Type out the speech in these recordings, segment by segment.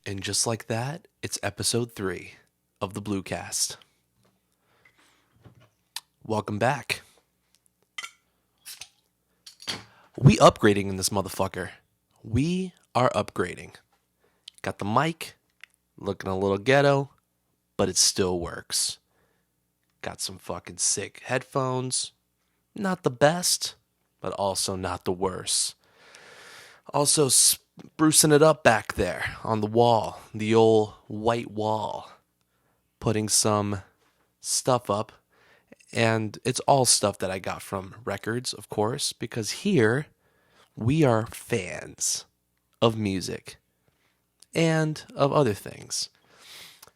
And just like that, it's episode 3 of the Bluecast. Welcome back. We upgrading in this motherfucker. We are upgrading. Got the mic, looking a little ghetto, but it still works. Got some fucking sick headphones. Not the best, but also not the worst. Also sprucing it up back there on the wall, the old white wall. Putting some stuff up. And it's all stuff that I got from records, of course, because here we are fans of music and of other things.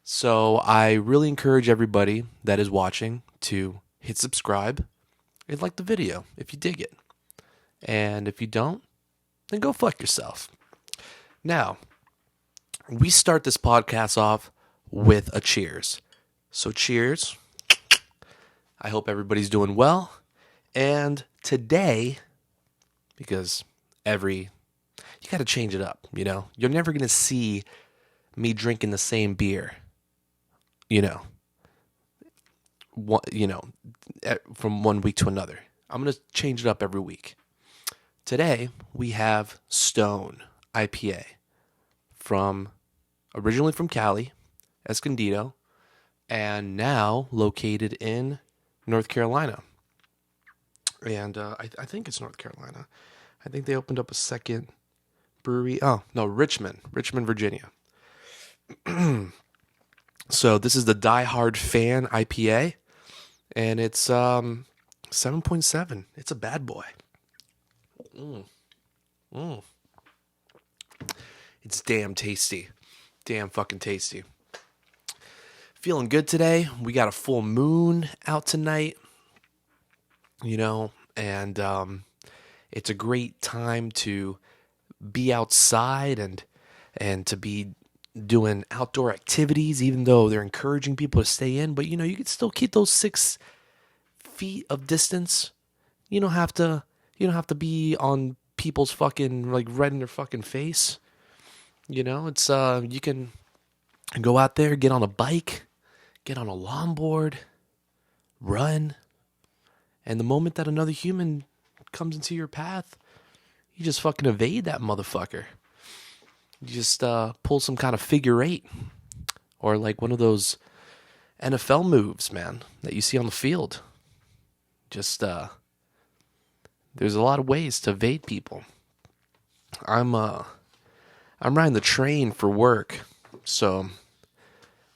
So I really encourage everybody that is watching to hit subscribe and like the video if you dig it. And if you don't, then go fuck yourself. Now, we start this podcast off with a cheers. So cheers. I hope everybody's doing well. And today, because you got to change it up, you know? You're never going to see me drinking the same beer, from one week to another. I'm going to change it up every week. Today, we have Stone IPA originally from Cali, Escondido, and now located in North Carolina. And I think it's North Carolina. I think they opened up a second brewery. Oh, no, Richmond, Virginia. So this is the Die Hard Fan IPA. And it's 7.7. It's a bad boy. It's damn tasty. Damn fucking tasty. Feeling good today. We got a full moon out tonight, and it's a great time to be outside and to be doing outdoor activities, even though they're encouraging people to stay in. But, you can still keep those 6 feet of distance. You don't have to be on people's fucking, like, right in their fucking face. It's, you can go out there, get on a bike, get on a longboard, run, and the moment that another human comes into your path, you just fucking evade that motherfucker. You just pull some kind of figure 8, or like one of those NFL moves, man, that you see on the field. Just there's a lot of ways to evade people. I'm riding the train for work, so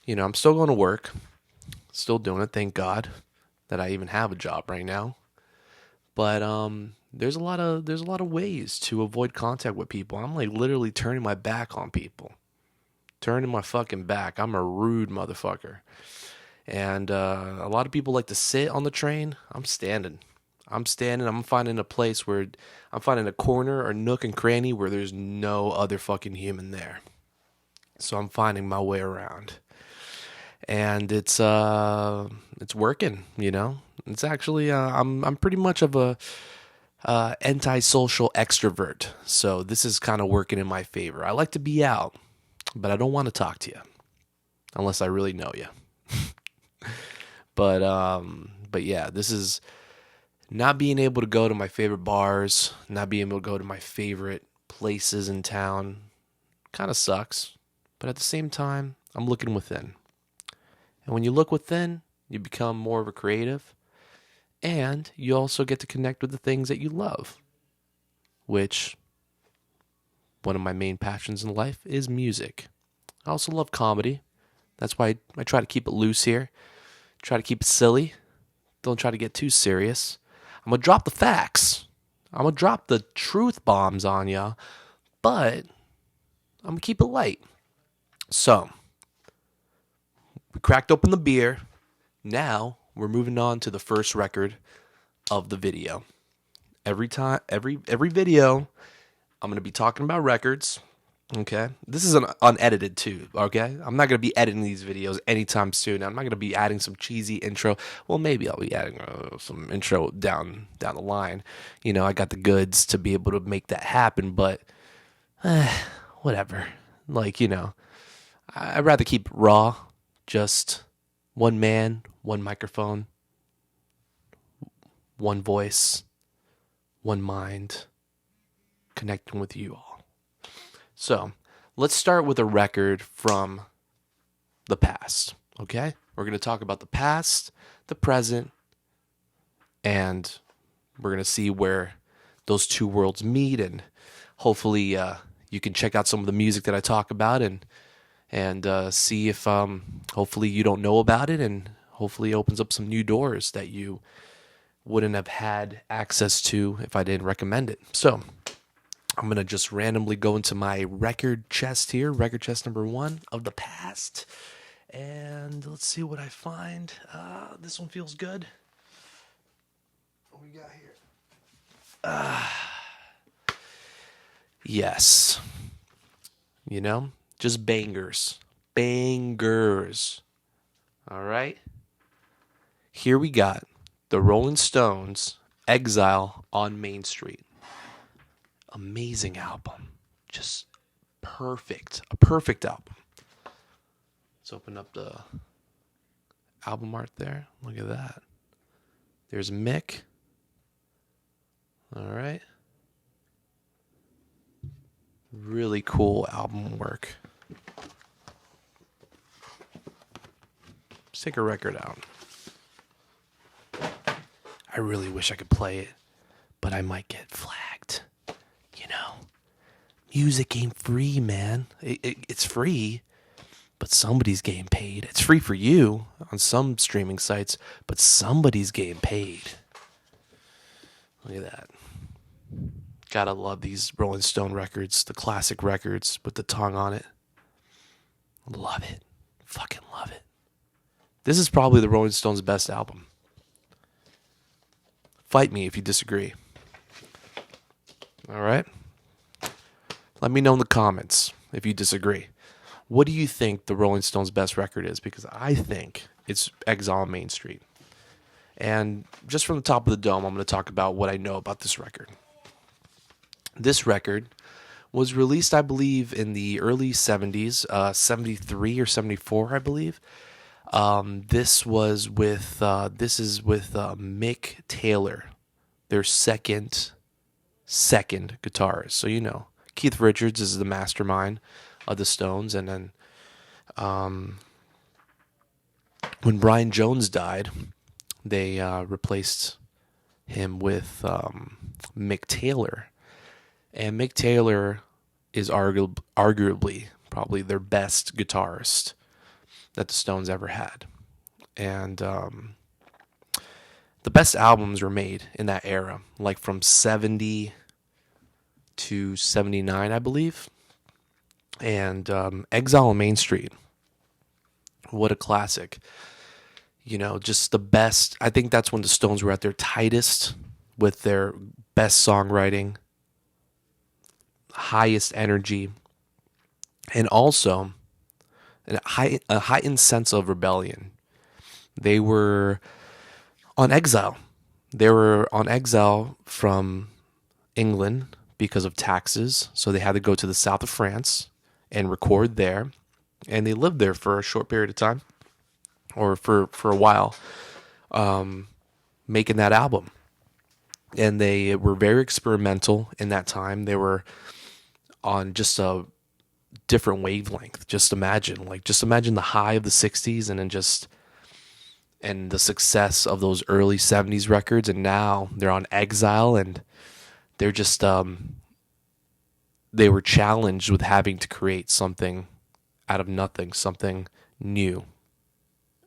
I'm still going to work, still doing it. Thank God that I even have a job right now. But there's a lot of ways to avoid contact with people. I'm like literally turning my back on people, turning my fucking back. I'm a rude motherfucker, and a lot of people like to sit on the train. I'm standing. I'm finding a place where I'm finding a corner or nook and cranny where there's no other fucking human there. So I'm finding my way around. And it's working, It's actually I'm pretty much of a antisocial extrovert, so this is kind of working in my favor. I like to be out, but I don't want to talk to you unless I really know you. But yeah, this is not being able to go to my favorite bars, not being able to go to my favorite places in town. Kind of sucks, but at the same time, I'm looking within. And when you look within, you become more of a creative, and you also get to connect with the things that you love, which one of my main passions in life is music. I also love comedy. That's why I try to keep it loose here. Try to keep it silly. Don't try to get too serious. I'm going to drop the facts. I'm going to drop the truth bombs on ya, but I'm going to keep it light. So, we cracked open the beer. Now we're moving on to the first record of the video. Every video, I'm going to be talking about records. Okay, this is an unedited too. Okay, I'm not going to be editing these videos anytime soon. I'm not going to be adding some cheesy intro. Well, maybe I'll be adding some intro down the line. I got the goods to be able to make that happen. But whatever. Like I'd rather keep it raw, just one man, one microphone, one voice, one mind, connecting with you all. So let's start with a record from the past, okay? We're going to talk about the past, the present, and we're going to see where those two worlds meet, and hopefully you can check out some of the music that I talk about and see if hopefully you don't know about it, and hopefully it opens up some new doors that you wouldn't have had access to if I didn't recommend it. So I'm going to just randomly go into my record chest here, record chest number 1 of the past, and let's see what I find. This one feels good. What we got here? Yes. You know, just bangers. Bangers. All right. Here we got the Rolling Stones, Exile on Main Street. Amazing album. Just perfect. A perfect album. Let's open up the album art there. Look at that. There's Mick. All right. Really cool album work. Let's take a record out. I really wish I could play it, but I might get flagged. You know, music ain't free, man. It's free, but somebody's getting paid. It's free for you on some streaming sites, but somebody's getting paid. Look at that. Gotta love these Rolling Stone records, the classic records with the tongue on it. Love it. Fucking love it. This is probably the Rolling Stones' best album. Fight me if you disagree. All right? Let me know in the comments if you disagree. What do you think the Rolling Stones' best record is? Because I think it's Exile on Main Street. And just from the top of the dome, I'm going to talk about what I know about this record. This record was released, I believe, in the early 70s, 73 or 74, I believe. This is with Mick Taylor, their second guitarist. So, you know, Keith Richards is the mastermind of the Stones, and then when Brian Jones died, they replaced him with Mick Taylor. And Mick Taylor is arguably probably their best guitarist that the Stones ever had. And the best albums were made in that era, like from 70 to 79, I believe. And Exile on Main Street, what a classic. You know, just the best. I think that's when the Stones were at their tightest with their best songwriting, highest energy, and also a heightened sense of rebellion. They were on exile. They were on exile from England because of taxes, so they had to go to the south of France and record there. And they lived there for a short period of time, or for a while, making that album. And they were very experimental in that time. They were on just a different wavelength. Just imagine the high of the 60s and the success of those early 70s records, and now they're on exile, and they're just they were challenged with having to create something out of nothing, something new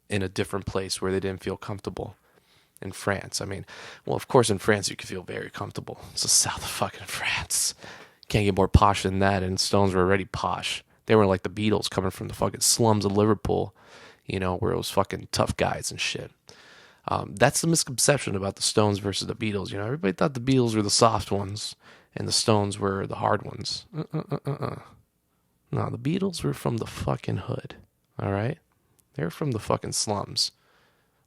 in a different place where they didn't feel comfortable. In France, I mean, well, of course in France you can feel very comfortable. It's the south of fucking France. Can't get more posh than that, and Stones were already posh. They were like the Beatles coming from the fucking slums of Liverpool, you know, where it was fucking tough guys and shit. That's the misconception about the Stones versus the Beatles. You know, everybody thought the Beatles were the soft ones and the Stones were the hard ones. No, the Beatles were from the fucking hood, all right? They're from the fucking slums.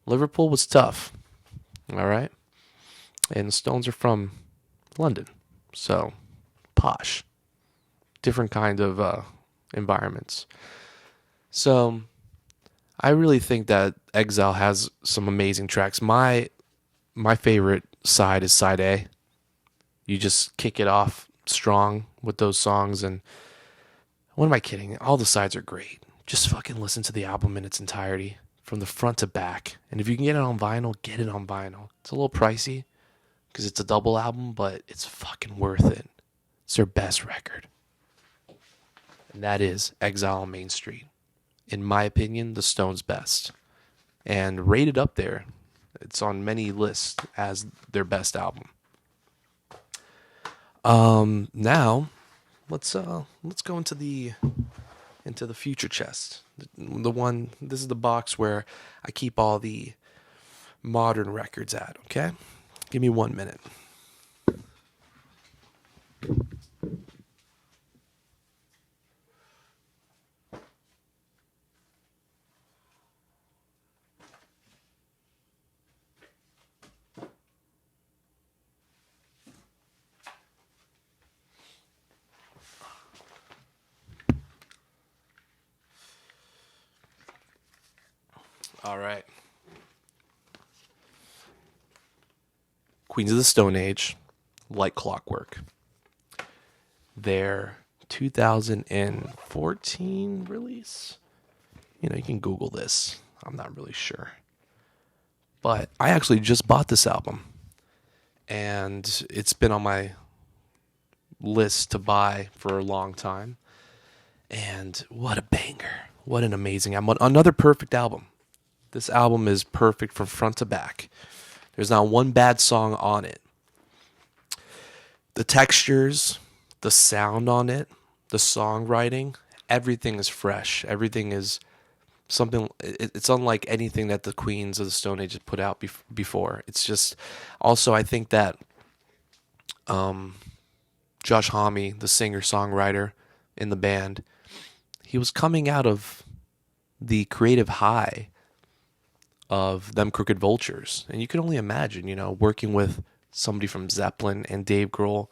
Liverpool was tough, all right? And the Stones are from London, so posh. Different kind of environments. So I really think that Exile has some amazing tracks. My favorite side is side A. You just kick it off strong with those songs, and what am I kidding? All the sides are great. Just fucking listen to the album in its entirety, from the front to back. And if you can get it on vinyl, get it on vinyl. It's a little pricey because it's a double album, but it's fucking worth it. It's their best record. And that is Exile on Main Street. In my opinion, the Stones' best. And rated up there. It's on many lists as their best album. Now let's go into the future chest. This is the box where I keep all the modern records at, okay? Give me 1 minute. All right. Queens of the Stone Age, Like Clockwork. Their 2014 release. You know, you can Google this. I'm not really sure. But I actually just bought this album. And it's been on my list to buy for a long time. And what a banger. What an amazing album. Another perfect album. This album is perfect from front to back. There's not one bad song on it. The textures, the sound on it, the songwriting, everything is fresh. Everything is something, it's unlike anything that the Queens of the Stone Age has put out before. It's just, also I think that Josh Homme, the singer-songwriter in the band, he was coming out of the creative high of Them Crooked Vultures. And you can only imagine, you know, working with somebody from Zeppelin and Dave Grohl,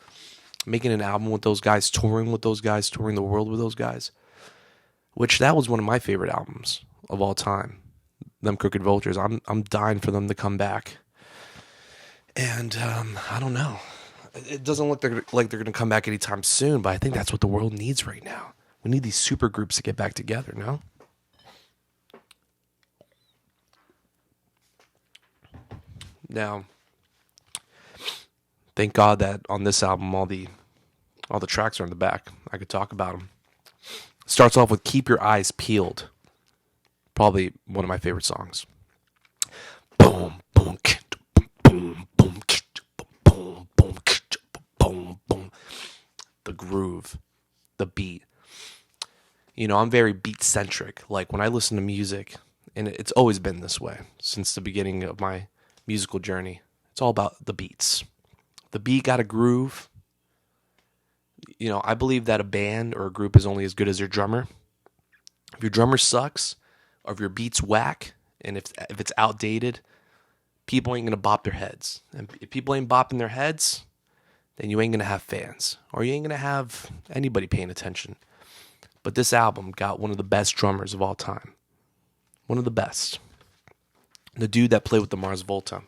making an album with those guys, touring the world with those guys, which that was one of my favorite albums of all time, Them Crooked Vultures. I'm dying for them to come back. And I don't know. It doesn't look like they're going to come back anytime soon, but I think that's what the world needs right now. We need these super groups to get back together, no? Now, thank God that on this album all the tracks are in the back. I could talk about them. Starts off with "Keep Your Eyes Peeled," probably one of my favorite songs. Boom, boom, boom, boom, boom, boom, boom, boom. The groove, the beat. You know, I'm very beat centric. Like when I listen to music, and it's always been this way since the beginning of my musical journey. It's all about the beats. The beat got a groove. You know, I believe that a band or a group is only as good as their drummer. If your drummer sucks, or if your beat's whack, and if it's outdated, people ain't gonna bop their heads. And if people ain't bopping their heads, then you ain't gonna have fans, or you ain't gonna have anybody paying attention. But this album got one of the best drummers of all time. One of the best. The dude that played with the Mars Volta.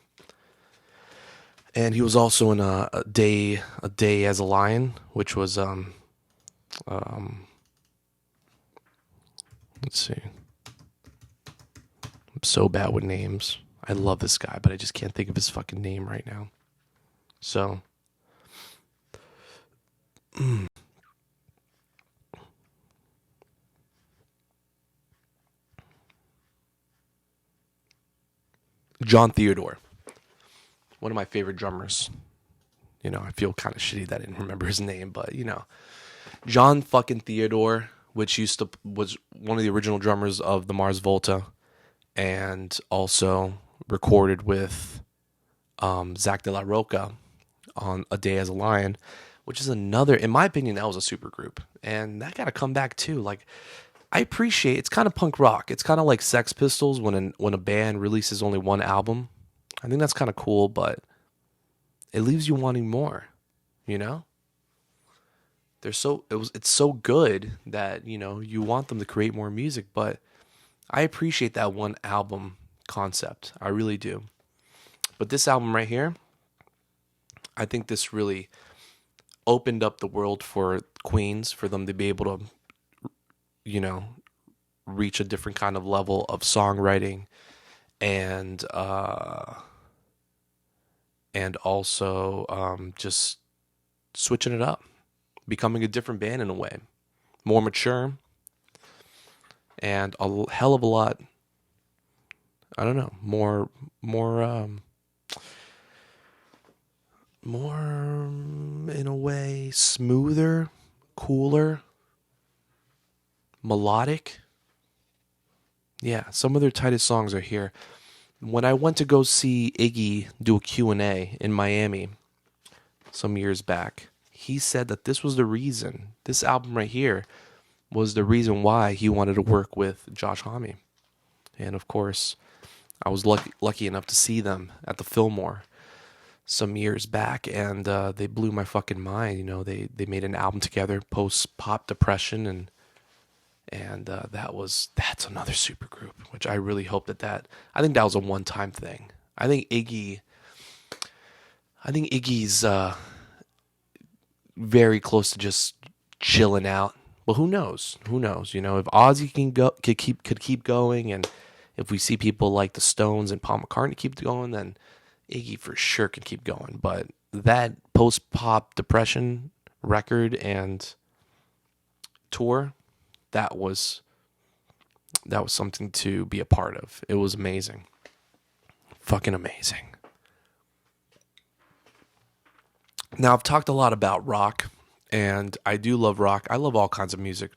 And he was also in a day as a Lion, which was let's see. I'm so bad with names. I love this guy, but I just can't think of his fucking name right now. So John Theodore, one of my favorite drummers. You know, I feel kind of shitty that I didn't remember his name, but you know, John fucking Theodore, which was one of the original drummers of the Mars Volta, and also recorded with Zach De La Roca on A Day as a Lion, which is another, in my opinion, that was a super group, and that got to come back too. Like, I appreciate, it's kind of punk rock. It's kind of like Sex Pistols when a band releases only one album. I think that's kind of cool, but it leaves you wanting more, you know? it's so good that, you want them to create more music, but I appreciate that one album concept. I really do. But this album right here, I think this really opened up the world for Queens, for them to be able to, you know, reach a different kind of level of songwriting and also just switching it up, becoming a different band in a way, more mature, and a hell of a lot. I don't know, more in a way smoother, cooler, melodic. Yeah, some of their tightest songs are here. When I went to go see Iggy do a Q&A in Miami some years back, he said that this album right here was the reason why he wanted to work with Josh Homme. And of course, I was lucky enough to see them at the Fillmore some years back, and they blew my fucking mind. They made an album together, post pop depression, and that's another super group, which I really hope that I think that was a one time thing. I think Iggy's very close to just chilling out. But who knows? Who knows? If Ozzy could keep going, and if we see people like the Stones and Paul McCartney keep going, then Iggy for sure can keep going. But that post-pop depression record and tour, that was something to be a part of. It was amazing. Fucking amazing. Now, I've talked a lot about rock, and I do love rock. I love all kinds of music.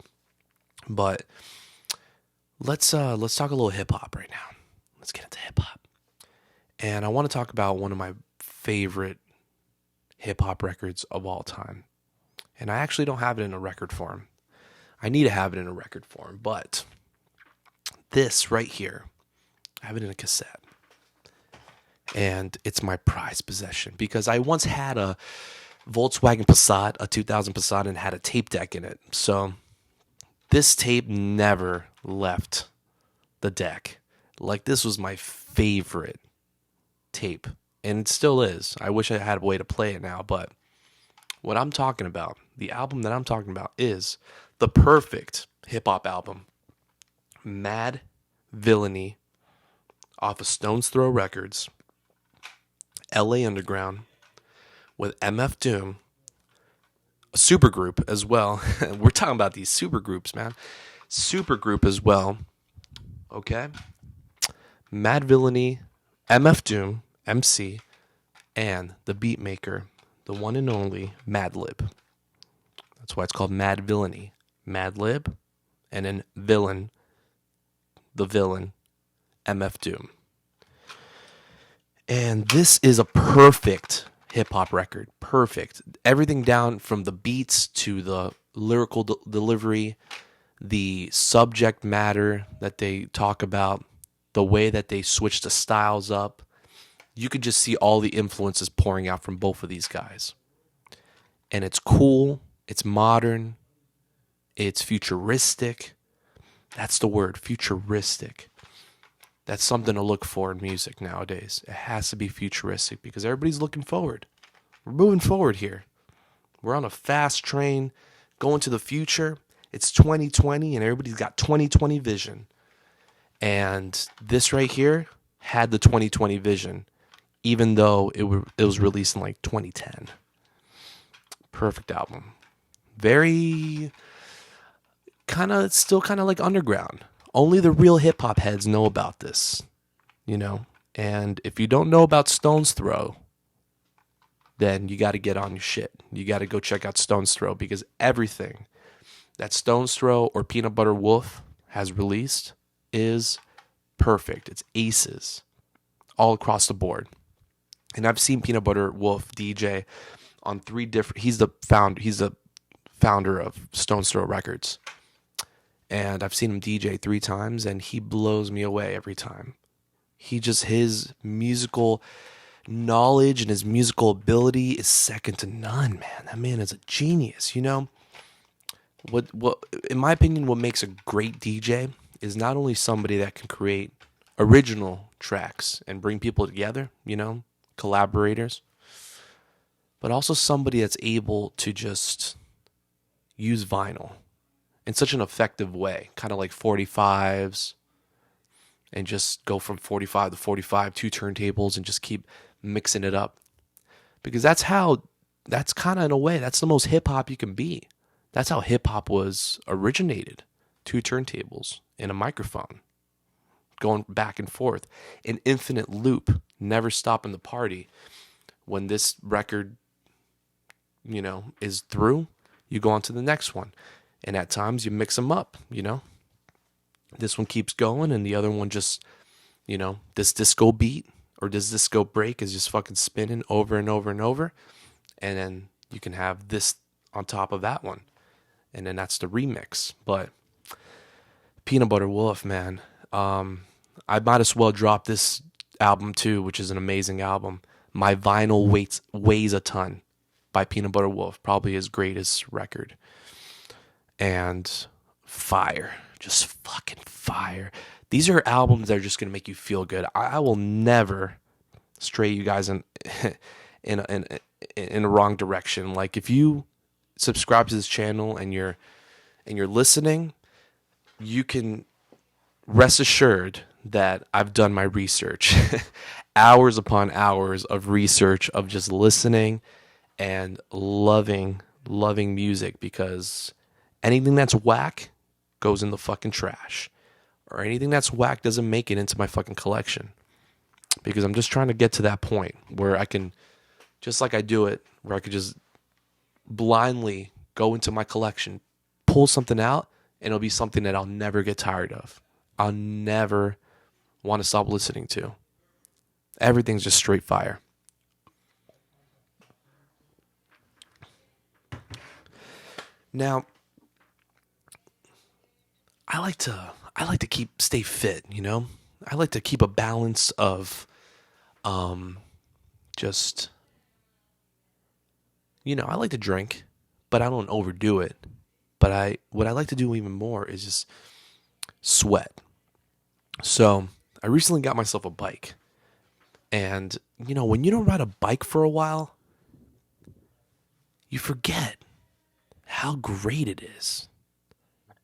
But let's talk a little hip hop right now. Let's get into hip hop. And I want to talk about one of my favorite hip hop records of all time. And I actually don't have it in a record form. I need to have it in a record form, but this right here, I have it in a cassette. And it's my prized possession because I once had a Volkswagen Passat, a 2000 Passat, and had a tape deck in it. So this tape never left the deck. Like, this was my favorite tape, and it still is. I wish I had a way to play it now, but what I'm talking about, the album that I'm talking about, is the perfect hip-hop album, Madvillainy, off of Stone's Throw Records, LA Underground, with MF Doom, a supergroup as well. We're talking about these supergroups, man. Supergroup as well. Okay? Madvillainy, MF Doom, MC, and the beat maker, the one and only Madlib. That's why it's called Madvillainy. Madlib, and then villain, the villain, MF Doom. And this is a perfect hip-hop record. Perfect. Everything down from the beats to the lyrical delivery, the subject matter that they talk about, the way that they switch the styles up. You could just see all the influences pouring out from both of these guys. And it's cool. It's modern. It's futuristic. That's the word, futuristic. That's something to look for in music nowadays. It has to be futuristic because everybody's looking forward. We're moving forward here. We're on a fast train going to the future. It's 2020 and everybody's got 2020 vision. And this right here had the 2020 vision, even though it was released in like 2010. Perfect album. Very still kind of like underground. Only the real hip-hop heads know about this, And if you don't know about Stone's Throw, then you got to get on your shit. You got to go check out Stone's Throw because everything that Stone's Throw or Peanut Butter Wolf has released is perfect. It's aces all across the board. And I've seen Peanut Butter Wolf DJ on 3 different... He's the founder of Stone's Throw Records. And I've seen him DJ 3 times, and he blows me away every time. His musical knowledge and his musical ability is second to none, man. That man is a genius, what in my opinion, what makes a great DJ is not only somebody that can create original tracks and bring people together, collaborators, but also somebody that's able to just use vinyl in such an effective way, kind of like 45s, and just go from 45 to 45, two turntables, and just keep mixing it up. Because that's kind of, in a way, that's the most hip hop you can be. That's how hip hop was originated. Two turntables and a microphone going back and forth. An infinite loop, never stopping the party. When this record, is through, you go on to the next one. And at times you mix them up, This one keeps going and the other one just, this disco beat or this disco break is just fucking spinning over and over and over. And then you can have this on top of that one. And then that's the remix. But Peanut Butter Wolf, man, I might as well drop this album too, which is an amazing album. My Vinyl Weighs a Ton by Peanut Butter Wolf, probably his greatest record. And fire, just fucking fire. These are albums that are just gonna make you feel good. I will never stray you guys in the wrong direction. Like if you subscribe to this channel and you're listening, you can rest assured that I've done my research. Hours upon hours of research of just listening and loving music, because anything that's whack goes in the fucking trash. Or anything that's whack doesn't make it into my fucking collection. Because I'm just trying to get to that point where I can, just like I do it, where I could just blindly go into my collection, pull something out, and it'll be something that I'll never get tired of. I'll never want to stop listening to. Everything's just straight fire. Now, I like to stay fit, I like to keep a balance of just I like to drink, but I don't overdo it. But what I like to do even more is just sweat. So, I recently got myself a bike. And when you don't ride a bike for a while, you forget how great it is.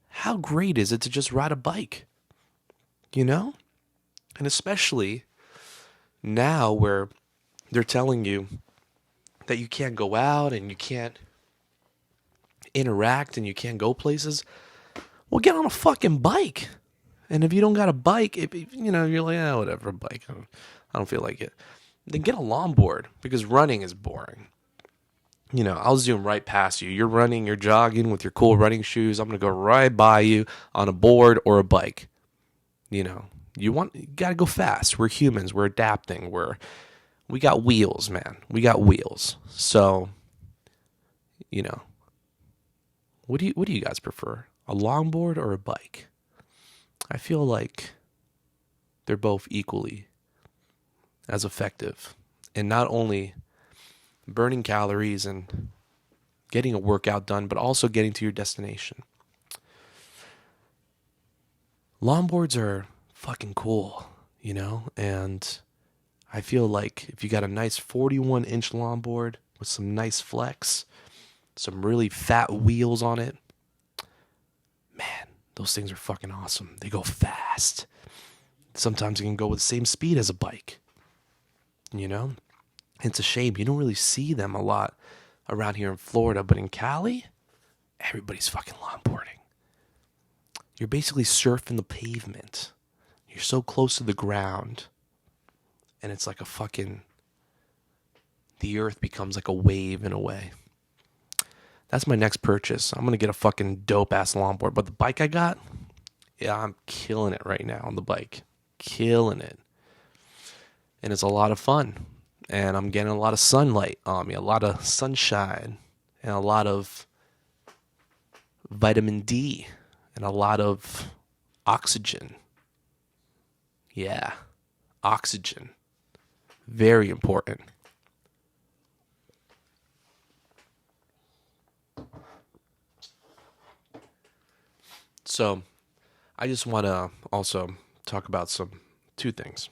How great is it to just ride a bike? And especially now where they're telling you that you can't go out and you can't interact and you can't go places. Well, get on a fucking bike. And if you don't got a bike, you're like, whatever, a bike. I don't feel like it. Then get a longboard, because running is boring. I'll zoom right past you. You're running, you're jogging with your cool running shoes. I'm going to go right by you on a board or a bike. You got to go fast. We're humans. We're adapting. We got wheels, man. We got wheels. So, what do you guys prefer? A longboard or a bike? I feel like they're both equally as effective. And not only burning calories and getting a workout done, but also getting to your destination. Longboards are fucking cool, and I feel like if you got a nice 41-inch longboard with some nice flex, some really fat wheels on it, man, those things are fucking awesome. They go fast. Sometimes you can go with the same speed as a bike, It's a shame. You don't really see them a lot around here in Florida, but in Cali, everybody's fucking longboarding. You're basically surfing the pavement. You're so close to the ground. And it's like the earth becomes like a wave in a way. That's my next purchase. I'm going to get a fucking dope-ass longboard. But the bike I got, yeah, I'm killing it right now on the bike. Killing it. And it's a lot of fun. And I'm getting a lot of sunlight on me, a lot of sunshine, and a lot of vitamin D, and a lot of oxygen. Yeah, oxygen. Very important. So I just want to also talk about two things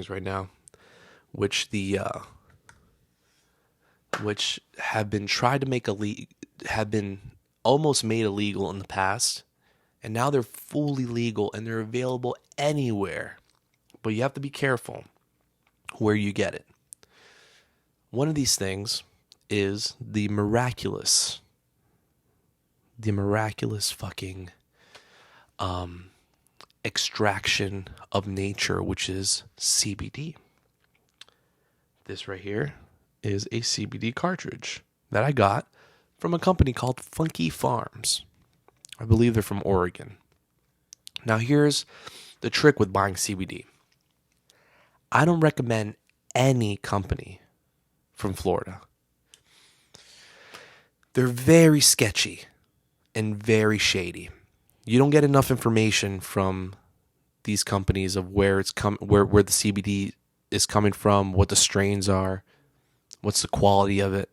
right now, which which have been tried to make have been almost made illegal in the past, and now they're fully legal and they're available anywhere. But you have to be careful where you get it. One of these things is the miraculous fucking extraction of nature, which is CBD. This right here is a CBD cartridge that I got from a company called Funky Farms. I believe they're from Oregon. Now here's the trick with buying CBD. I don't recommend any company from Florida. They're very sketchy and very shady. You don't get enough information from these companies of where where the CBD is coming from, what the strains are, what's the quality of it.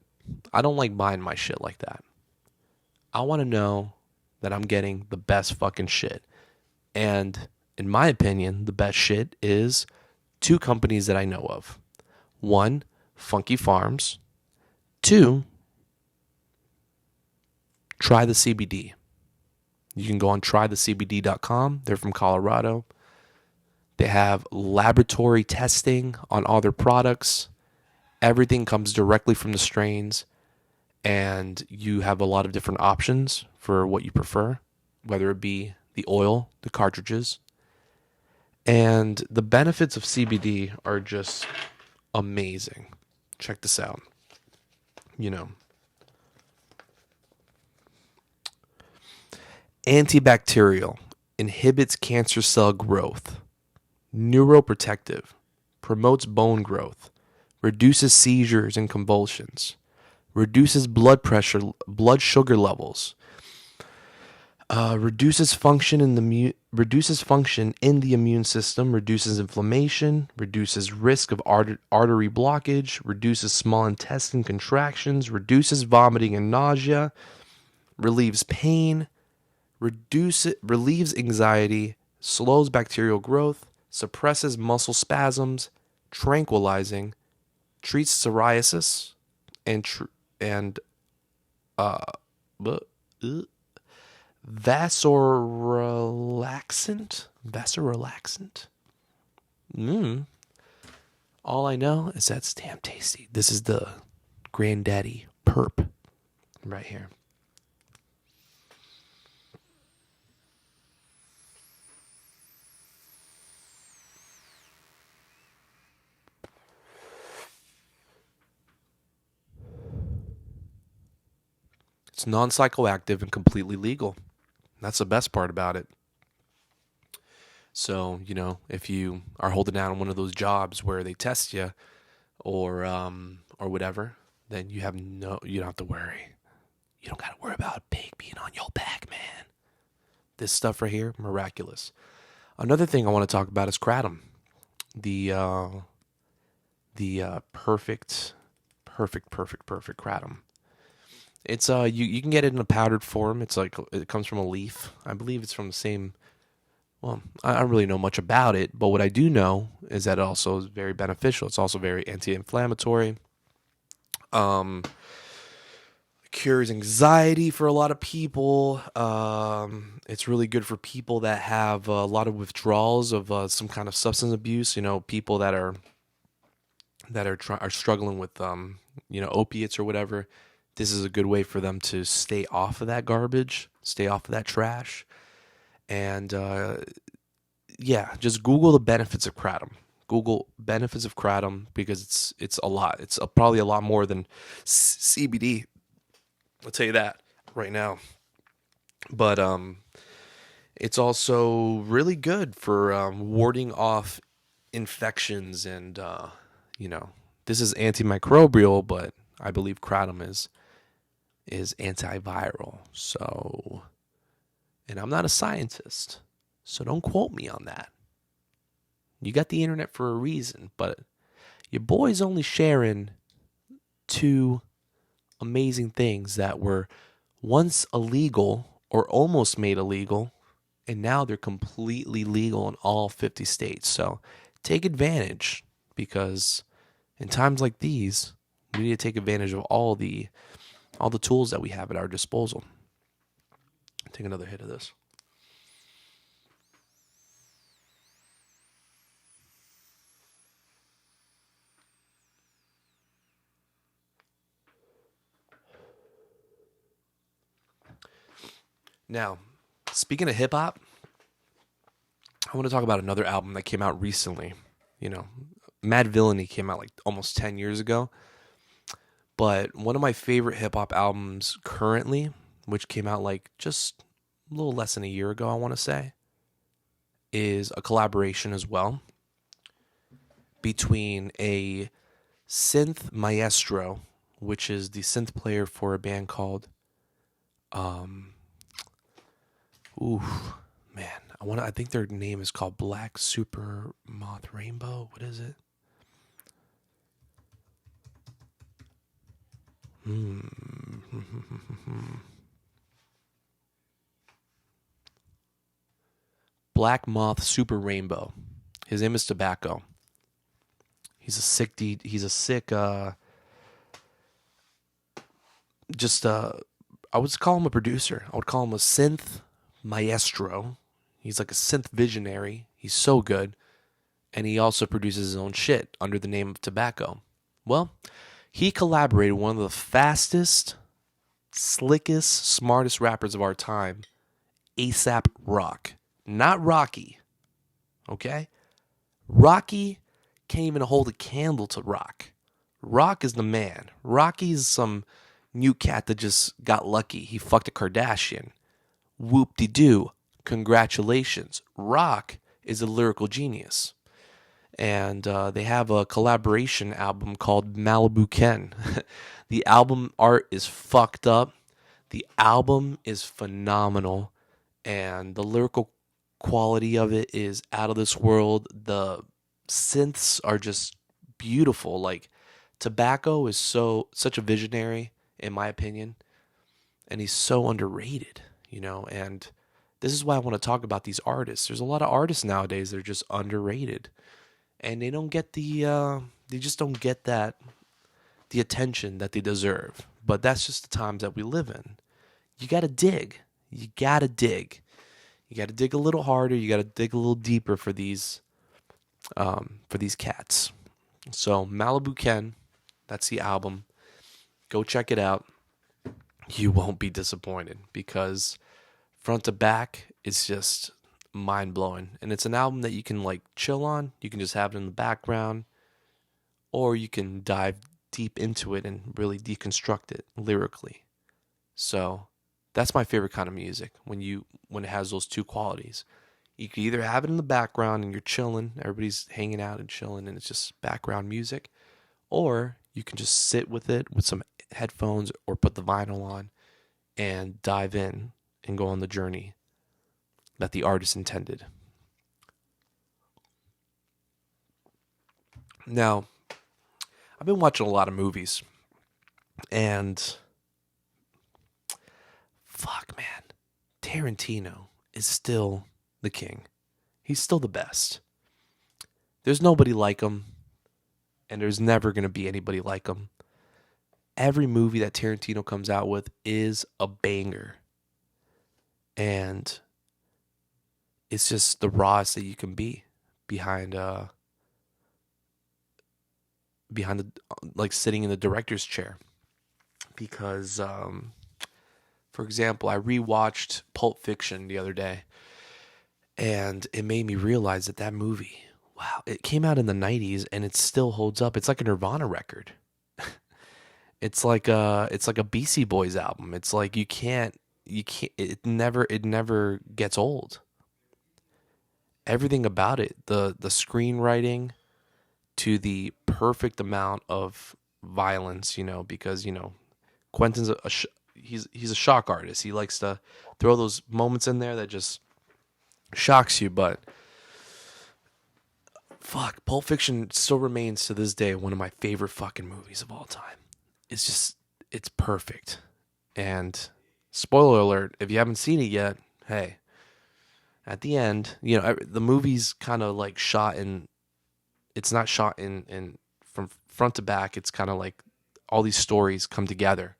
I don't like buying my shit like that. I want to know that I'm getting the best fucking shit. And in my opinion, the best shit is two companies that I know of. One, Funky Farms. Two, Try the CBD. You can go on trythecbd.com. They're from Colorado. They have laboratory testing on all their products. Everything comes directly from the strains, and you have a lot of different options for what you prefer, whether it be the oil, the cartridges. And the benefits of CBD are just amazing. Check this out. Antibacterial, inhibits cancer cell growth. Neuroprotective, promotes bone growth. Reduces seizures and convulsions. Reduces blood pressure, blood sugar levels. Reduces function in the immune system. Reduces inflammation. Reduces risk of artery blockage. Reduces small intestine contractions. Reduces vomiting and nausea. Relieves pain. Relieves anxiety. Slows bacterial growth. Suppresses muscle spasms. Tranquilizing. Treats psoriasis and vasorelaxant. All I know is that's damn tasty. This is the granddaddy perp right here. It's non-psychoactive and completely legal. That's the best part about it. So, if you are holding down one of those jobs where they test you or whatever, then you don't have to worry. You don't got to worry about a pig being on your back, man. This stuff right here, miraculous. Another thing I want to talk about is KRATOM. The perfect KRATOM. It's you can get it in a powdered form. It's like it comes from a leaf. I believe it's from the same. Well, I don't really know much about it, but what I do know is that it also is very beneficial. It's also very anti-inflammatory. Cures anxiety for a lot of people. It's really good for people that have a lot of withdrawals of some kind of substance abuse. People that are struggling with opiates or whatever. This is a good way for them to stay off of that garbage, stay off of that trash. And just Google the benefits of KRATOM. Google benefits of KRATOM because it's a lot. It's probably a lot more than CBD. I'll tell you that right now. But it's also really good for warding off infections and this is antimicrobial, but I believe KRATOM is antiviral. So, and I'm not a scientist, so don't quote me on that. You got the internet for a reason, but your boy's only sharing two amazing things that were once illegal or almost made illegal, and now they're completely legal in all 50 states. So take advantage, because in times like these, we need to take advantage of all the tools that we have at our disposal. Take another hit of this. Now, speaking of hip hop, I want to talk about another album that came out recently. You know, Madvillainy came out like almost 10 years ago. But one of my favorite hip hop albums currently, which came out like just a little less than a year ago, I want to say, is a collaboration as well between a synth maestro, which is the synth player for a band called, ooh, man, I think their name is called Black Super Moth Rainbow. What is it? Black Moth Super Rainbow. His name is Tobacco. He's a sick deed. He's a sick, just, I would call him a producer. I would call him a synth maestro. He's like a synth visionary. He's so good. And he also produces his own shit under the name of Tobacco. Well, he collaborated with one of the fastest, slickest, smartest rappers of our time, ASAP Rock. Not Rocky. Okay? Rocky can't even hold a candle to Rock. Rock is the man. Rocky's some new cat that just got lucky. He fucked a Kardashian. Whoop-de-doo. Congratulations. Rock is a lyrical genius. And they have a collaboration album called Malibu Ken. The album art is fucked up. The album is phenomenal. And the lyrical quality of it is out of this world. The synths are just beautiful. Like, Tobacco is such a visionary, in my opinion. And he's so underrated, and this is why I want to talk about these artists. There's a lot of artists nowadays that are just underrated. And they don't get they just don't get the attention that they deserve. But that's just the times that we live in. You gotta dig. You gotta dig. You gotta dig a little harder. You gotta dig a little deeper for these cats. So Malibu Ken, that's the album. Go check it out. You won't be disappointed, because front to back, it's just mind blowing. And it's an album that you can like chill on. You can just have it in the background, or you can dive deep into it and really deconstruct it lyrically. So that's my favorite kind of music, when it has those two qualities. You can either have it in the background and you're chilling, everybody's hanging out and chilling, and it's just background music, or you can just sit with it with some headphones or put the vinyl on and dive in and go on the journey that the artist intended. Now, I've been watching a lot of movies, and fuck, man, Tarantino is still the king. He's still the best. There's nobody like him, and there's never going to be anybody like him. Every movie that Tarantino comes out with is a banger. And it's just the rawest that you can be behind the like sitting in the director's chair. Because for example, I rewatched Pulp Fiction the other day, and it made me realize that movie, wow, it came out in the 90s and it still holds up. It's like a Nirvana record. It's like a Beastie Boys album. It's like you can't it never gets old. Everything about it, the screenwriting to the perfect amount of violence, because Quentin's he's a shock artist. He likes to throw those moments in there that just shocks you, but fuck, Pulp Fiction still remains to this day one of my favorite fucking movies of all time. It's perfect. And Spoiler alert, if you haven't seen it yet, hey, at the end, the movie's kind of like shot in, it's not shot in from front to back. It's kind of like all these stories come together.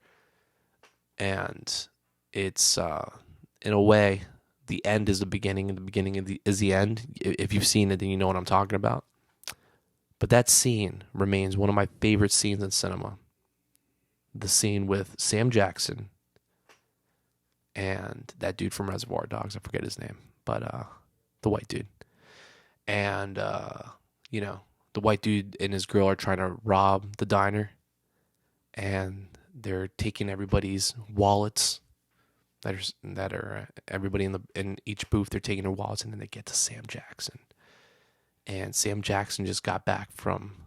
And it's, in a way, the end is the beginning, and the beginning is the end. If you've seen it, then you know what I'm talking about. But that scene remains one of my favorite scenes in cinema. The scene with Sam Jackson and that dude from Reservoir Dogs. I forget his name, but the white dude. And the white dude and his girl are trying to rob the diner, and they're taking everybody's wallets. That are everybody in each booth. They're taking their wallets, and then they get to Sam Jackson. And Sam Jackson just got back from,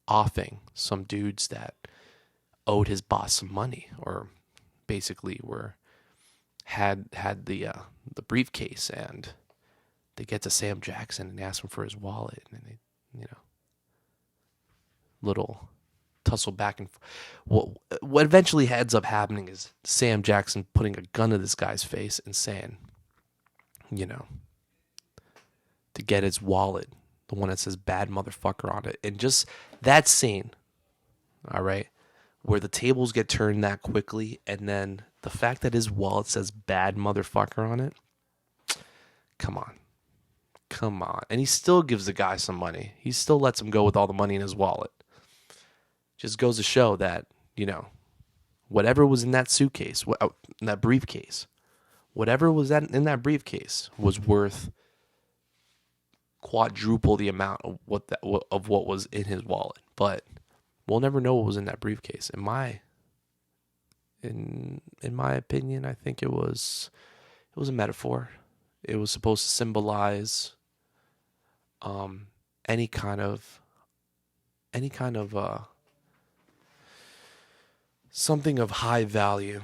offing some dudes that owed his boss some money, or basically had the briefcase, and they get to Sam Jackson and ask him for his wallet, and they, little tussle back and forth. What eventually ends up happening is Sam Jackson putting a gun to this guy's face and saying, to get his wallet, the one that says "bad motherfucker" on it. And just that scene, all right, where the tables get turned that quickly, and then the fact that his wallet says "bad motherfucker" on it, come on. And he still gives the guy some money. He still lets him go with all the money in his wallet. Just goes to show that, whatever was in that suitcase, in that briefcase, whatever was in that briefcase was worth quadruple the amount of what was in his wallet. But we'll never know what was in that briefcase. In my opinion, I think it was a metaphor. It was supposed to symbolize any kind of something of high value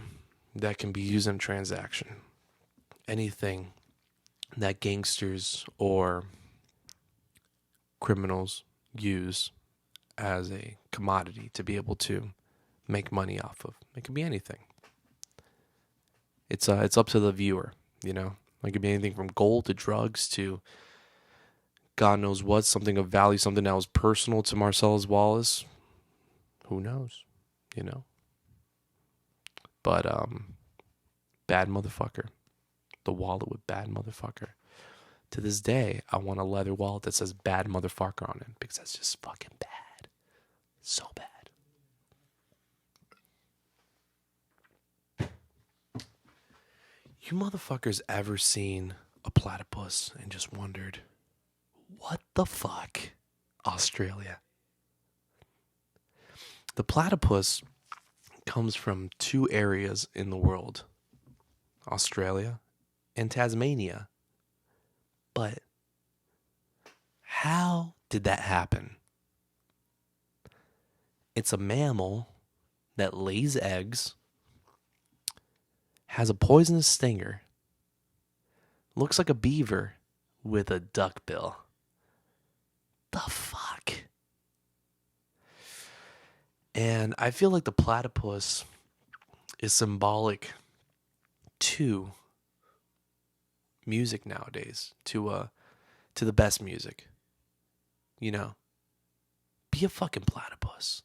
that can be used in a transaction. Anything that gangsters or criminals use as a commodity to be able to make money off of. It can be anything. It's up to the viewer, It could be anything from gold to drugs to God knows what, something of value, something that was personal to Marcellus Wallace. Who knows, But bad motherfucker. The wallet with bad motherfucker. To this day, I want a leather wallet that says "bad motherfucker" on it, because that's just fucking bad. So bad. You motherfuckers ever seen a platypus and just wondered, what the fuck, Australia? The platypus comes from two areas in the world, Australia and Tasmania. But how did that happen? It's a mammal that lays eggs, has a poisonous stinger, looks like a beaver with a duck bill. The fuck? And I feel like the platypus is symbolic to music nowadays, to the best music. Be a fucking platypus.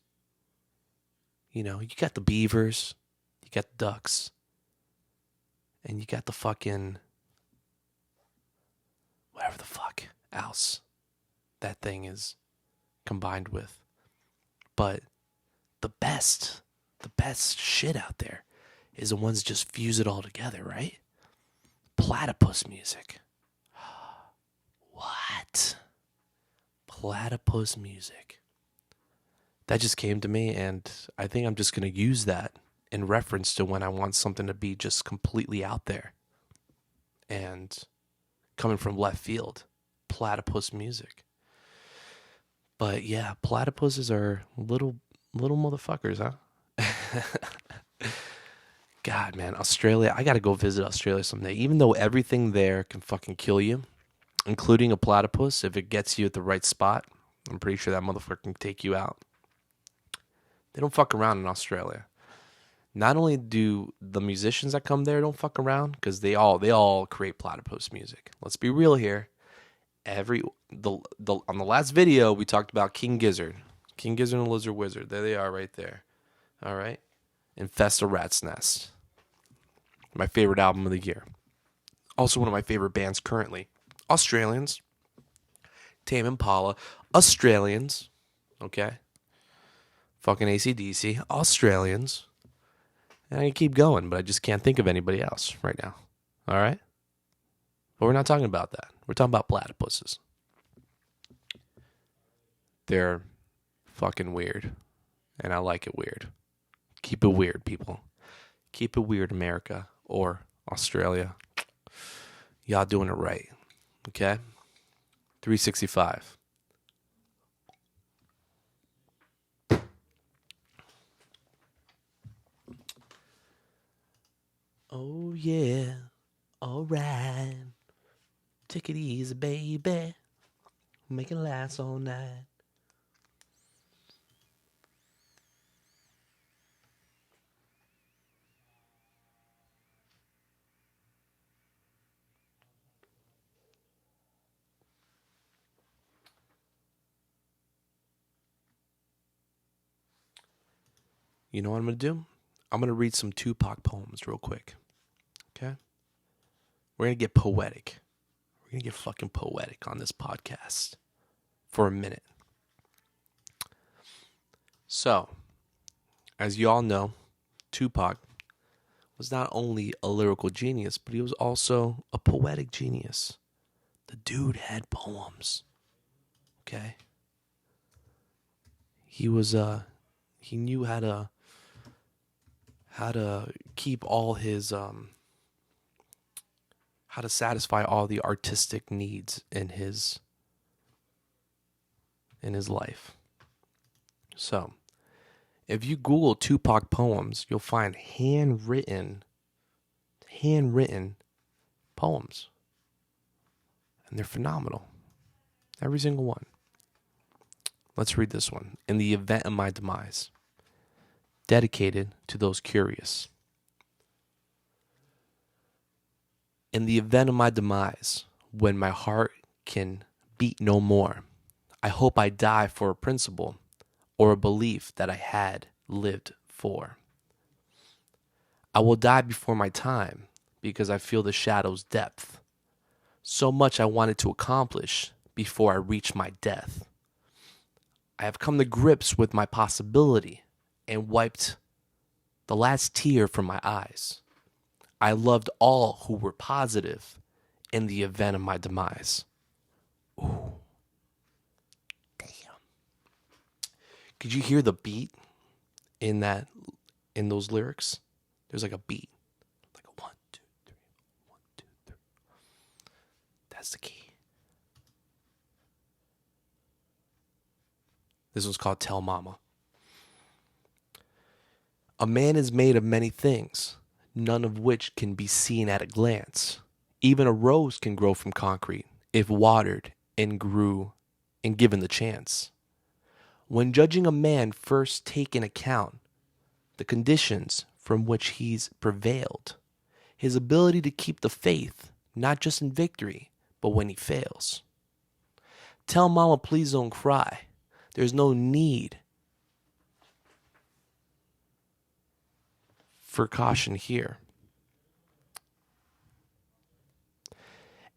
You got the beavers, you got the ducks, and you got the fucking whatever the fuck else that thing is combined with. But the best shit out there is the ones that just fuse it all together, right? Platypus music. What? Platypus music. That just came to me, and I think I'm just going to use that in reference to when I want something to be just completely out there and coming from left field. Platypus music. But yeah, platypuses are little motherfuckers, huh? God, man, Australia. I got to go visit Australia someday. Even though everything there can fucking kill you, including a platypus, if it gets you at the right spot, I'm pretty sure that motherfucker can take you out. They don't fuck around in Australia. Not only do the musicians that come there don't fuck around, because they all create platypus music. Let's be real here. The on the last video we talked about King Gizzard, King Gizzard and the Lizard Wizard. There they are, right there. All right, Infest a Rat's Nest. My favorite album of the year. Also one of my favorite bands currently. Australians. Tame Impala. Australians. Okay. Fucking AC/DC. Australians. And I can keep going, but I just can't think of anybody else right now. All right? But we're not talking about that. We're talking about platypuses. They're fucking weird. And I like it weird. Keep it weird, people. Keep it weird, America or Australia. Y'all doing it right. Okay? 365. Oh, yeah. All right. Take it easy, baby. Make it last all night. You know what I'm going to do? I'm going to read some Tupac poems real quick. Okay? We're going to get poetic. We're going to get fucking poetic on this podcast for a minute. So, as you all know, Tupac was not only a lyrical genius, but he was also a poetic genius. The dude had poems. Okay? He knew how to keep all his how to satisfy all the artistic needs in his life. So, if you Google Tupac poems, you'll find handwritten poems. And they're phenomenal. Every single one. Let's read this one. In the event of my demise. Dedicated to those curious. In the event of my demise, when my heart can beat no more, I hope I die for a principle or a belief that I had lived for. I will die before my time because I feel the shadow's depth. So much I wanted to accomplish before I reach my death. I have come to grips with my possibility and wiped the last tear from my eyes. I loved all who were positive in the event of my demise. Ooh. Damn. Could you hear the beat in those lyrics? There's like a beat. Like a 1, 2, 3, 1, 2, 3. That's the key. This one's called Tell Mama. A man is made of many things, none of which can be seen at a glance. Even a rose can grow from concrete if watered and grew and given the chance. When judging a man, first take in account the conditions from which he's prevailed, his ability to keep the faith, not just in victory, but when he fails. Tell mama, please don't cry. There's no need for caution here.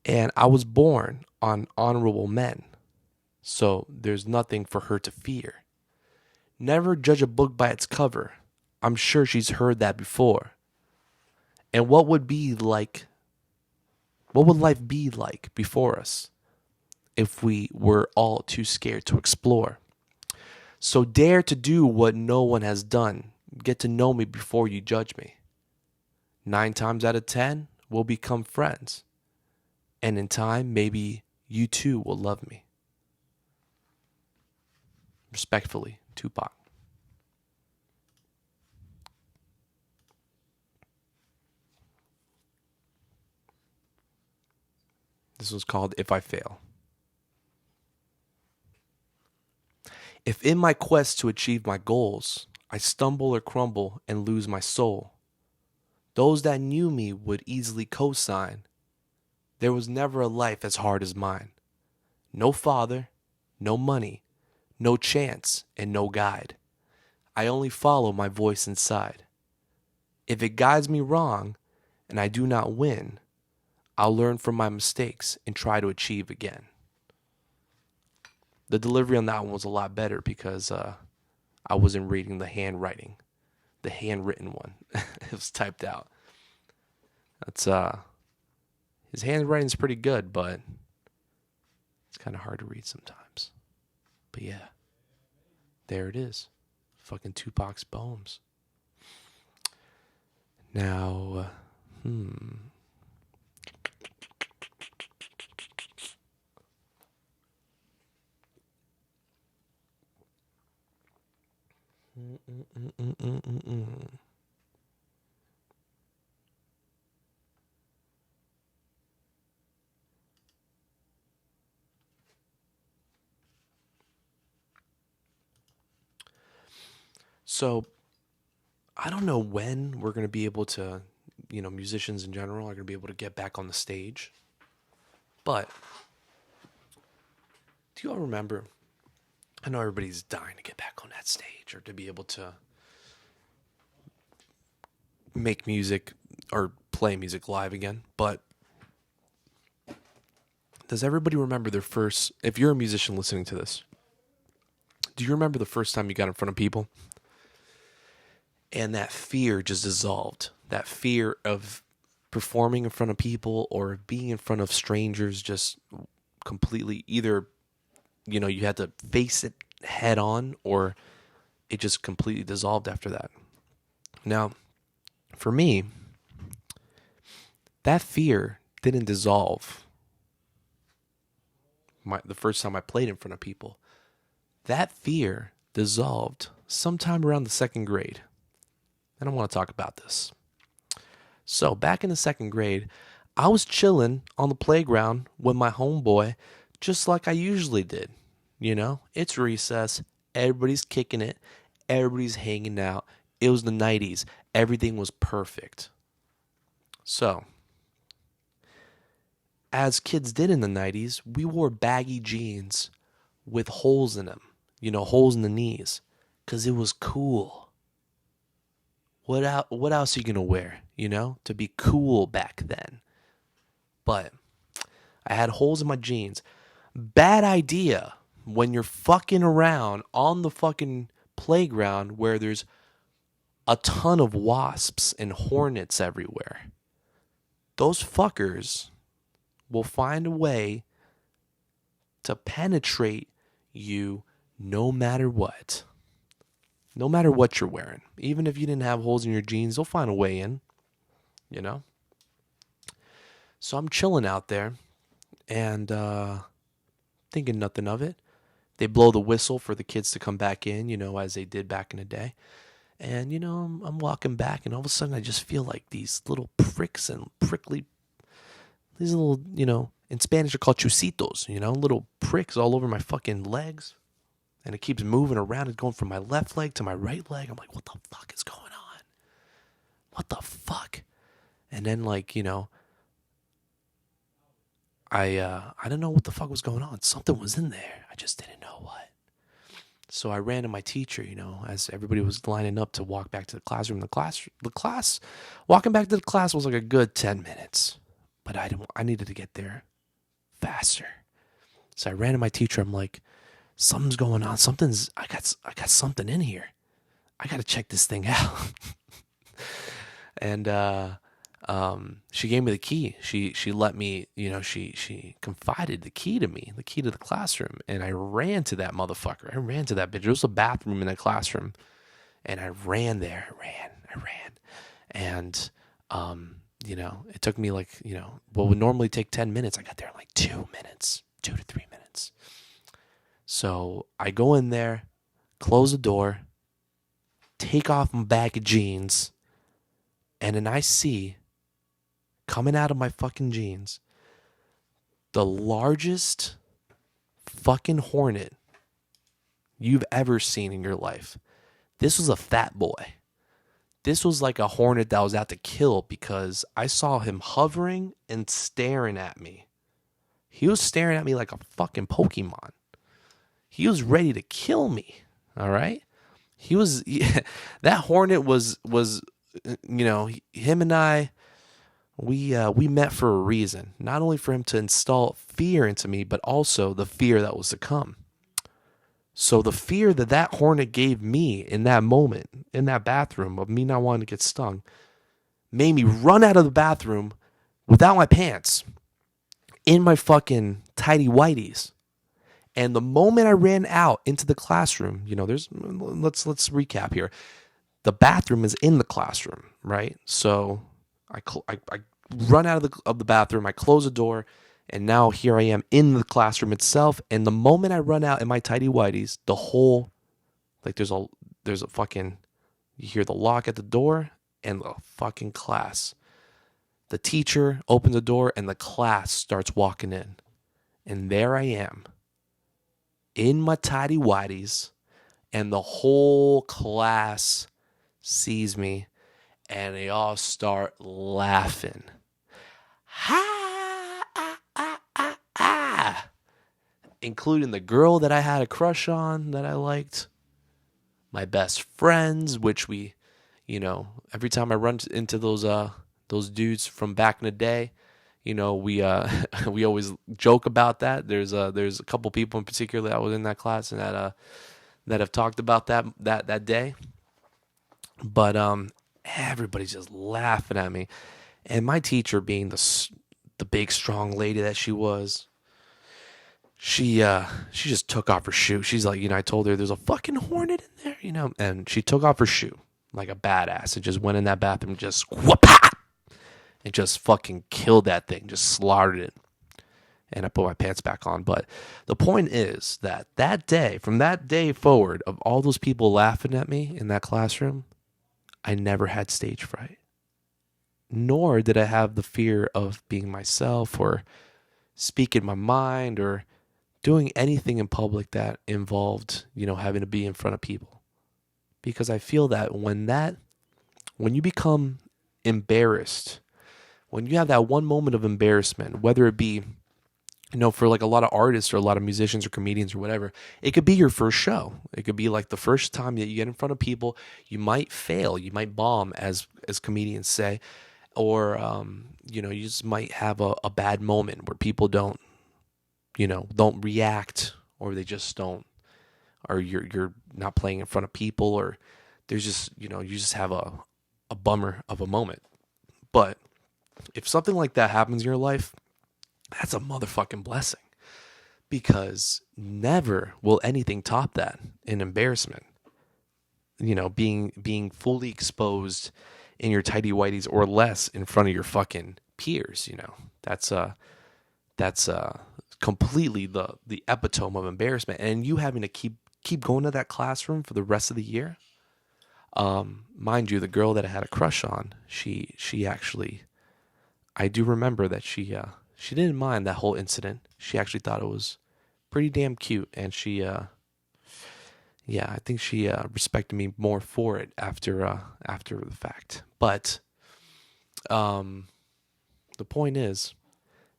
And I was born on honorable men, so there's nothing for her to fear. Never judge a book by its cover. I'm sure she's heard that before. And what would life be like before us if we were all too scared to explore? So dare to do what no one has done. Get to know me before you judge me. 9 times out of 10, we'll become friends. And in time, maybe you too will love me. Respectfully, Tupac. This was called If I Fail. If in my quest to achieve my goals, I stumble or crumble and lose my soul. Those that knew me would easily co-sign. There was never a life as hard as mine. No father, no money, no chance, and no guide. I only follow my voice inside. If it guides me wrong and I do not win, I'll learn from my mistakes and try to achieve again. The delivery on that one was a lot better because I wasn't reading the handwriting, the handwritten one. It was typed out. That's his handwriting's pretty good, but it's kind of hard to read sometimes. But yeah, there it is. Fucking Tupac's poems. Now, So, I don't know when we're going to be able to, musicians in general are going to be able to get back on the stage. But, do you all remember? I know everybody's dying to get back on that stage or to be able to make music or play music live again. But, does everybody remember their first, if you're a musician listening to this, do you remember the first time you got in front of people? And that fear just dissolved. That fear of performing in front of people or being in front of strangers just completely either, you had to face it head on or it just completely dissolved after that. Now, for me, that fear didn't dissolve the first time I played in front of people. That fear dissolved sometime around the second grade. And I want to talk about this. So, back in the second grade, I was chilling on the playground with my homeboy just like I usually did. It's recess, everybody's kicking it, everybody's hanging out. It was the 90s. Everything was perfect. So, as kids did in the 90s, we wore baggy jeans with holes in them, holes in the knees, because it was cool. What else are you going to wear, to be cool back then? But I had holes in my jeans. Bad idea when you're fucking around on the fucking playground where there's a ton of wasps and hornets everywhere. Those fuckers will find a way to penetrate you no matter what. No matter what you're wearing. Even if you didn't have holes in your jeans, they'll find a way in. So I'm chilling out there and thinking nothing of it. They blow the whistle for the kids to come back in, as they did back in the day. And, I'm walking back and all of a sudden I just feel like these little pricks and prickly, these little, in Spanish are called chusitos, little pricks all over my fucking legs. And it keeps moving around and going from my left leg to my right leg. I'm like, what the fuck is going on? What the fuck? And then I didn't know what the fuck was going on. Something was in there. I just didn't know what. So I ran to my teacher, as everybody was lining up to walk back to the classroom. Walking back to the class was like a good 10 minutes. But I needed to get there faster. So I ran to my teacher. I'm like, something's going on. I got something in here. I got to check this thing out. And she gave me the key. She let me, she confided the key to me, the key to the classroom. And I ran to that motherfucker. I ran to that bitch. There was a bathroom in that classroom. And I ran there. I ran. And, it took me what would normally take 10 minutes. I got there in like 2 minutes, 2 to 3 minutes. So I go in there, close the door, take off my bag of jeans, and then I see, coming out of my fucking jeans, the largest fucking hornet you've ever seen in your life. This was a fat boy. This was like a hornet that was out to kill because I saw him hovering and staring at me. He was staring at me like a fucking Pokemon. He was ready to kill me. All right. He was that hornet was him and I we met for a reason. Not only for him to install fear into me, but also the fear that was to come. So the fear that that hornet gave me in that moment, in that bathroom of me not wanting to get stung, made me run out of the bathroom without my pants, in my fucking tidy whities. And the moment I ran out into the classroom, let's recap here. The bathroom is in the classroom, right? So I run out of the bathroom, I close the door, and now here I am in the classroom itself. And the moment I run out in my tidy whities, the whole, like there's a fucking, you hear the lock at the door and the fucking class. The teacher opens the door and the class starts walking in. And there I am in my tidy whities, and the whole class sees me and they all start laughing. Ha! Ah, ah, ah, ah. Including the girl that I had a crush on that I liked. My best friends, which we, every time I run into those dudes from back in the day, we we always joke about that. There's a couple people in particular that was in that class and that have talked about that day. But everybody's just laughing at me. And my teacher, being the big strong lady that she was, she just took off her shoe. She's like, I told her there's a fucking hornet in there, and she took off her shoe like a badass and just went in that bathroom and just whoop-ah! And just fucking killed that thing, just slaughtered it. And I put my pants back on. But the point is that day, from that day forward, of all those people laughing at me in that classroom, I never had stage fright. Nor did I have the fear of being myself or speaking my mind or doing anything in public that involved, having to be in front of people. Because I feel that when you become embarrassed, when you have that one moment of embarrassment, whether it be, for like a lot of artists or a lot of musicians or comedians or whatever, it could be your first show. It could be like the first time that you get in front of people. You might fail, you might bomb, as comedians say, or you just might have a bad moment where people don't react, or they just don't, or you're not playing in front of people, or there's just you just have a bummer of a moment. But if something like that happens in your life, that's a motherfucking blessing, because never will anything top that in embarrassment. Being fully exposed in your tidy whities or less in front of your fucking peers. That's completely the epitome of embarrassment, and you having to keep going to that classroom for the rest of the year. Mind you, the girl that I had a crush on, she actually, I do remember that she didn't mind that whole incident. She actually thought it was pretty damn cute, and she, I think she respected me more for it after the fact. But the point is,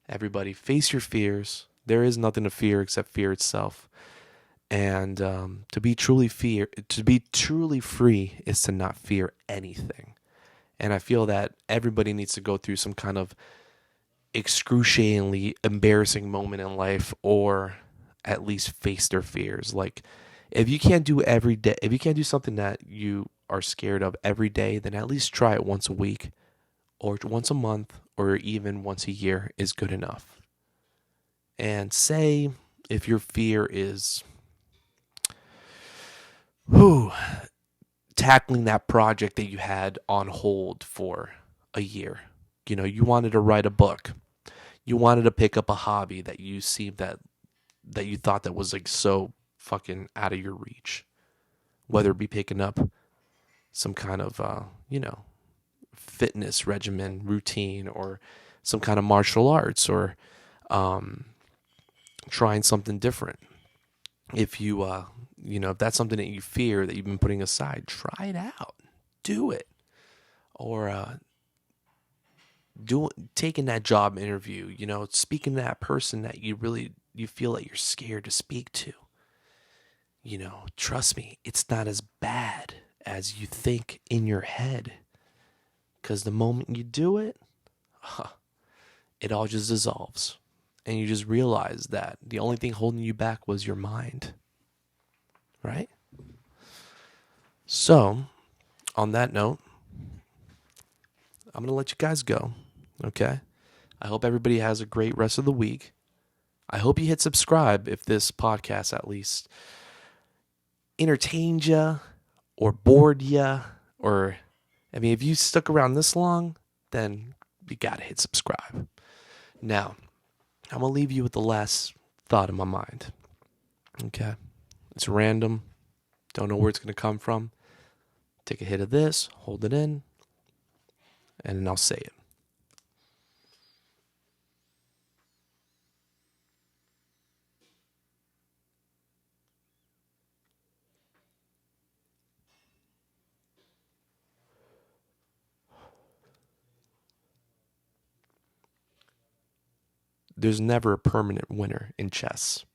everybody, face your fears. There is nothing to fear except fear itself. And to be truly free is to not fear anything. And I feel that everybody needs to go through some kind of excruciatingly embarrassing moment in life, or at least face their fears. Like, if you can't do something that you are scared of every day, then at least try it once a week, or once a month, or even once a year is good enough. And say if your fear is tackling that project that you had on hold for a year. You wanted to write a book. You wanted to pick up a hobby that you thought that was like so fucking out of your reach. Whether it be picking up some kind of fitness regimen, routine, or some kind of martial arts, or trying something different. If you if that's something that you fear that you've been putting aside, try it out. Do it. Or taking that job interview, speaking to that person that you feel that you're scared to speak to. Trust me, it's not as bad as you think in your head. Because the moment you do it, it all just dissolves. And you just realize that the only thing holding you back was your mind. Right? So, on that note, I'm going to let you guys go. Okay? I hope everybody has a great rest of the week. I hope you hit subscribe if this podcast at least entertained you or bored you. If you stuck around this long, then you got to hit subscribe. Now, I'm going to leave you with the last thought in my mind. Okay? It's random. Don't know where it's going to come from. Take a hit of this, hold it in, and then I'll say it. There's never a permanent winner in chess.